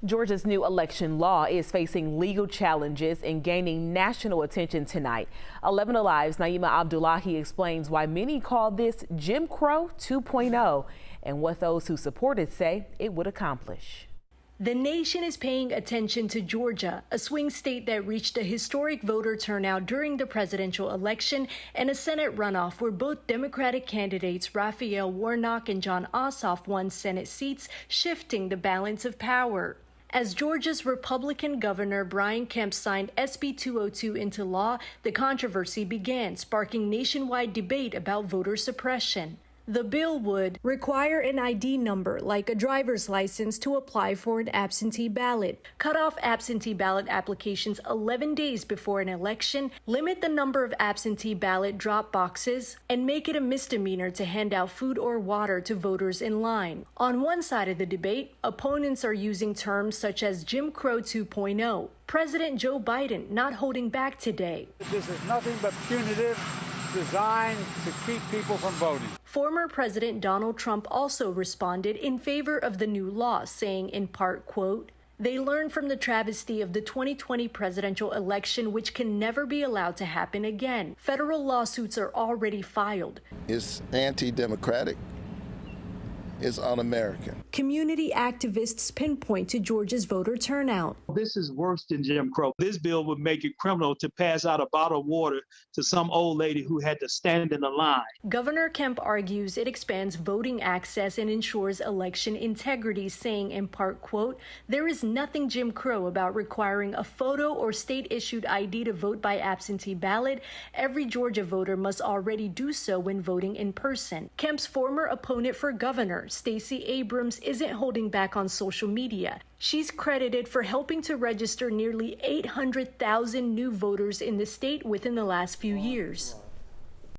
Georgia's new election law is facing legal challenges and gaining national attention tonight. 11 Alive's Naima Abdullahi explains why many call this Jim Crow 2.0 and what those who support it say it would accomplish. The nation is paying attention to Georgia, a swing state that reached a historic voter turnout during the presidential election and a Senate runoff where both Democratic candidates Raphael Warnock and Jon Ossoff won Senate seats, shifting the balance of power. As Georgia's Republican Governor Brian Kemp signed SB 202 into law, the controversy began, sparking nationwide debate about voter suppression. The bill would require an ID number, like a driver's license, to apply for an absentee ballot, cut off absentee ballot applications 11 days before an election, limit the number of absentee ballot drop boxes, and make it a misdemeanor to hand out food or water to voters in line. On one side of the debate, opponents are using terms such as Jim Crow 2.0. President Joe Biden not holding back today. This is nothing but punitive, designed to keep people from voting. Former President Donald Trump also responded in favor of the new law, saying in part, quote, "They learned from the travesty of the 2020 presidential election, which can never be allowed to happen again. Federal lawsuits are already filed." It's anti-democratic. Is un-American. Community activists pinpoint to Georgia's voter turnout. This is worse than Jim Crow. This bill would make it criminal to pass out a bottle of water to some old lady who had to stand in the line. Governor Kemp argues it expands voting access and ensures election integrity, saying in part, quote, "There is nothing Jim Crow about requiring a photo or state-issued ID to vote by absentee ballot. Every Georgia voter must already do so when voting in person." Kemp's former opponent for governor, Stacey Abrams, isn't holding back on social media. She's credited for helping to register nearly 800,000 new voters in the state within the last few years.